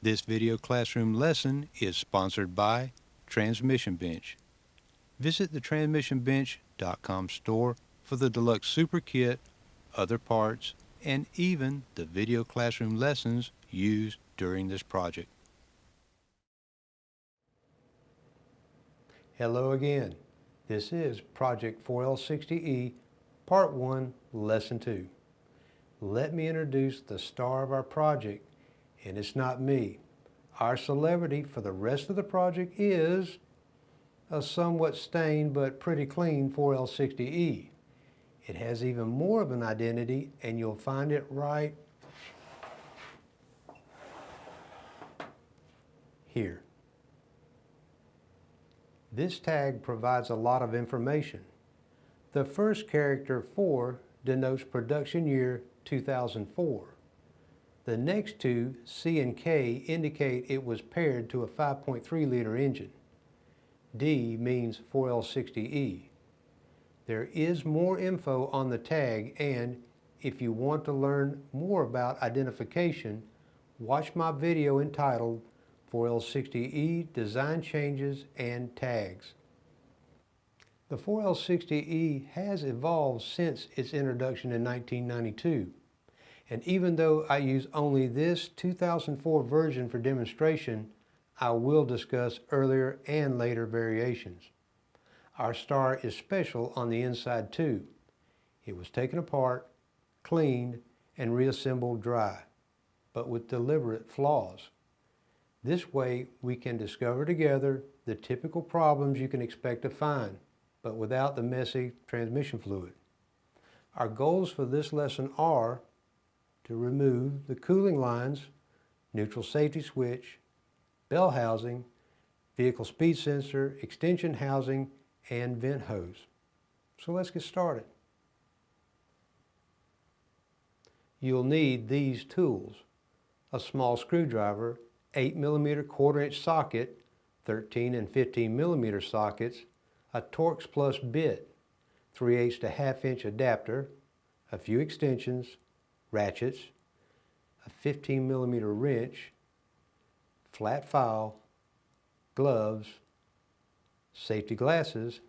This video classroom lesson is sponsored by Transmission Bench. Visit the transmissionbench.com store for the Deluxe Super Kit, other parts, and even the video classroom lessons used during this project. Hello again. This is Project 4L60E, Part 1, Lesson 2. Let me introduce the star of our project, and it's not me. Our celebrity for the rest of the project is a somewhat stained but pretty clean 4L60E. It has even more of an identity, and you'll find it right here. This tag provides a lot of information. The first character, 4, denotes production year 2004. The next two, C and K, indicate it was paired to a 5.3 liter engine. D means 4L60E. There is more info on the tag, and if you want to learn more about identification, watch my video entitled 4L60E Design Changes and Tags. The 4L60E has evolved since its introduction in 1992. And even though I use only this 2004 version for demonstration, I will discuss earlier and later variations. Our star is special on the inside too. It was taken apart, cleaned, and reassembled dry, but with deliberate flaws. This way we can discover together the typical problems you can expect to find, but without the messy transmission fluid. Our goals for this lesson are to remove the cooling lines, neutral safety switch, bell housing, vehicle speed sensor, extension housing, and vent hose. So let's get started. You'll need these tools: a small screwdriver, 8mm 1/4" socket, 13 and 15mm sockets, a Torx Plus bit, 3/8 to 1/2" adapter, a few extensions, ratchets, a 15mm wrench, flat file, gloves, safety glasses,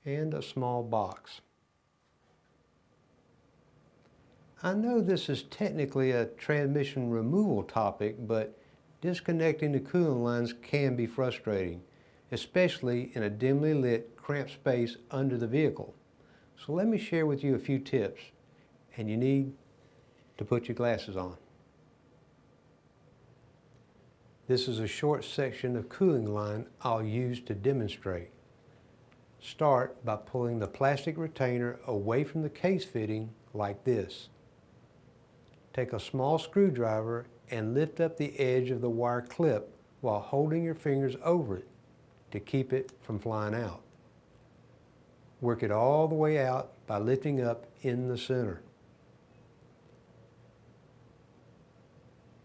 and a small box. I know this is technically a transmission removal topic, but disconnecting the cooling lines can be frustrating, especially in a dimly lit, cramped space under the vehicle. So let me share with you a few tips, and you need to put your glasses on. This is a short section of cooling line I'll use to demonstrate. Start by pulling the plastic retainer away from the case fitting like this. Take a small screwdriver and lift up the edge of the wire clip while holding your fingers over it to keep it from flying out. Work it all the way out by lifting up in the center.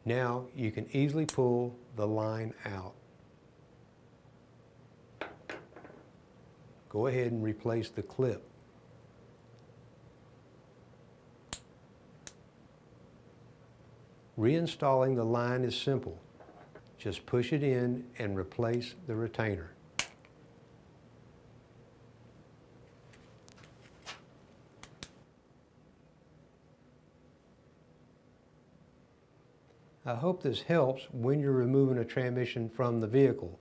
Now you can easily pull the line out. Go ahead and replace the clip. Reinstalling the line is simple. Just push it in and replace the retainer. I hope this helps when you're removing a transmission from the vehicle.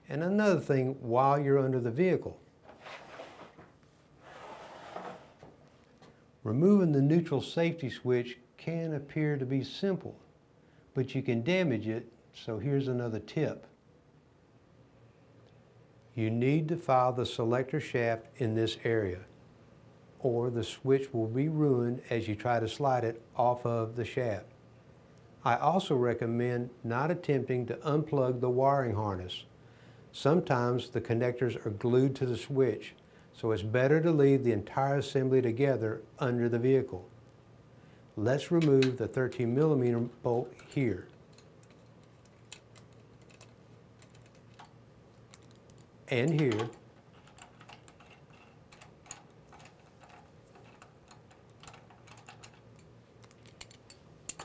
And another thing while you're under the vehicle. Removing the neutral safety switch can appear to be simple, but you can damage it, so here's another tip. You need to file the selector shaft in this area, or the switch will be ruined as you try to slide it off of the shaft. I also recommend not attempting to unplug the wiring harness. Sometimes the connectors are glued to the switch, so it's better to leave the entire assembly together under the vehicle. Let's remove the 13mm bolt here. And here.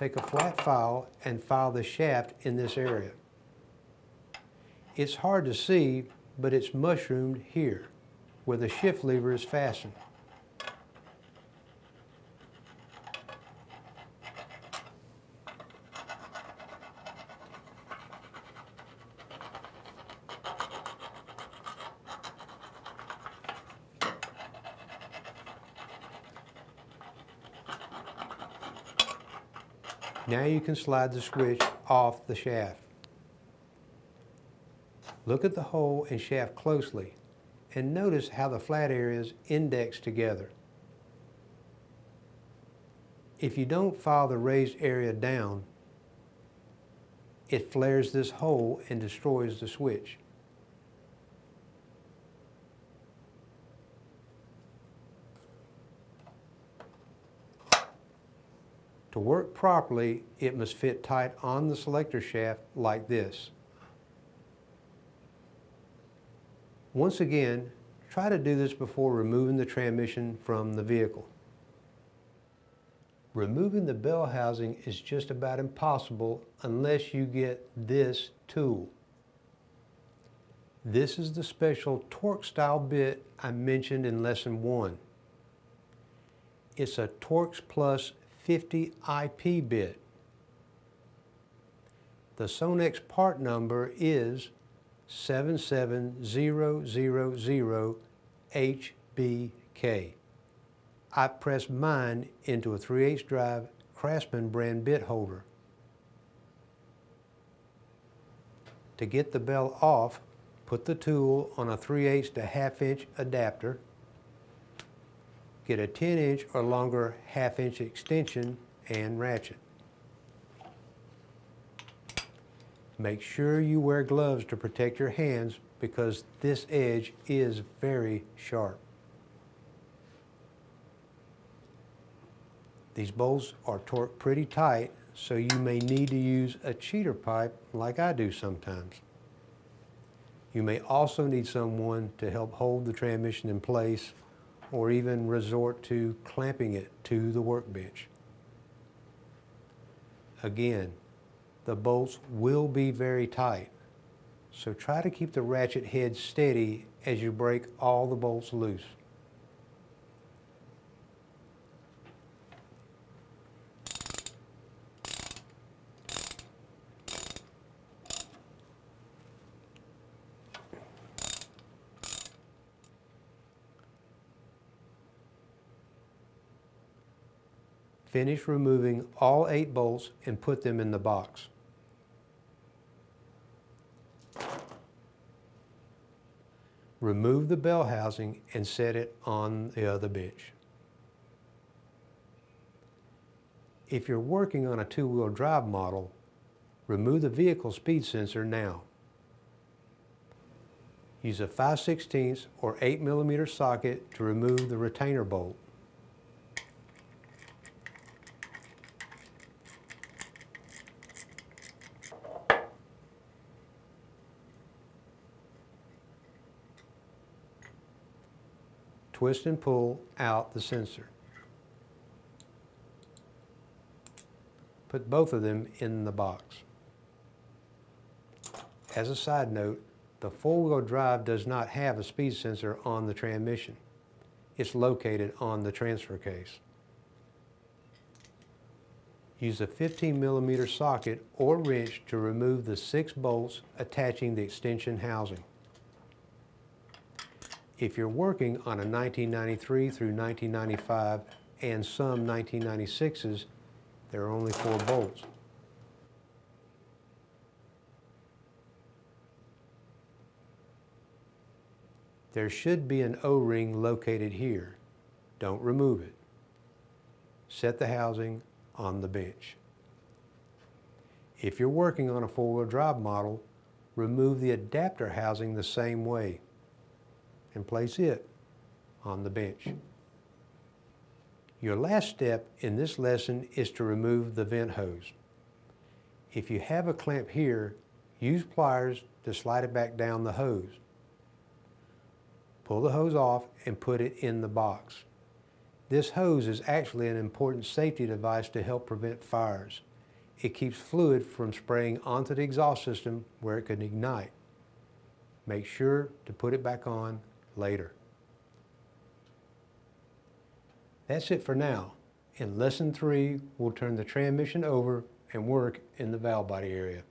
take a flat file and file the shaft in this area. It's hard to see, but it's mushroomed here, where the shift lever is fastened. Now you can slide the switch off the shaft. Look at the hole and shaft closely and notice how the flat areas index together. If you don't file the raised area down, it flares this hole and destroys the switch. To work properly, it must fit tight on the selector shaft like this. Once again, try to do this before removing the transmission from the vehicle. Removing the bell housing is just about impossible unless you get this tool. This is the special Torx style bit I mentioned in lesson 1. It's a Torx Plus 50 IP bit. The Sonex part number is 77000HBK. I pressed mine into a 3/8 drive Craftsman brand bit holder. To get the bell off, put the tool on a 3/8 to 1/2 inch adapter. Get a 10-inch or longer 1/2 inch extension and ratchet. Make sure you wear gloves to protect your hands because this edge is very sharp. These bolts are torqued pretty tight, so you may need to use a cheater pipe like I do sometimes. You may also need someone to help hold the transmission in place or even resort to clamping it to the workbench. Again, the bolts will be very tight, so try to keep the ratchet head steady as you break all the bolts loose. Finish removing all 8 bolts and put them in the box. Remove the bell housing and set it on the other bench. If you're working on a 2-wheel drive model, remove the vehicle speed sensor now. Use a 5/16 or 8mm socket to remove the retainer bolt. Twist and pull out the sensor. Put both of them in the box. As a side note, the 4-wheel drive does not have a speed sensor on the transmission. It's located on the transfer case. Use a 15mm socket or wrench to remove the 6 bolts attaching the extension housing. If you're working on a 1993 through 1995 and some 1996s, there are only 4 bolts. There should be an O-ring located here. Don't remove it. Set the housing on the bench. If you're working on a 4-wheel drive model, remove the adapter housing the same way and place it on the bench. Your last step in this lesson is to remove the vent hose. If you have a clamp here, use pliers to slide it back down the hose. Pull the hose off and put it in the box. This hose is actually an important safety device to help prevent fires. It keeps fluid from spraying onto the exhaust system where it could ignite. Make sure to put it back on later. That's it for now. In Lesson 3, we'll turn the transmission over and work in the valve body area.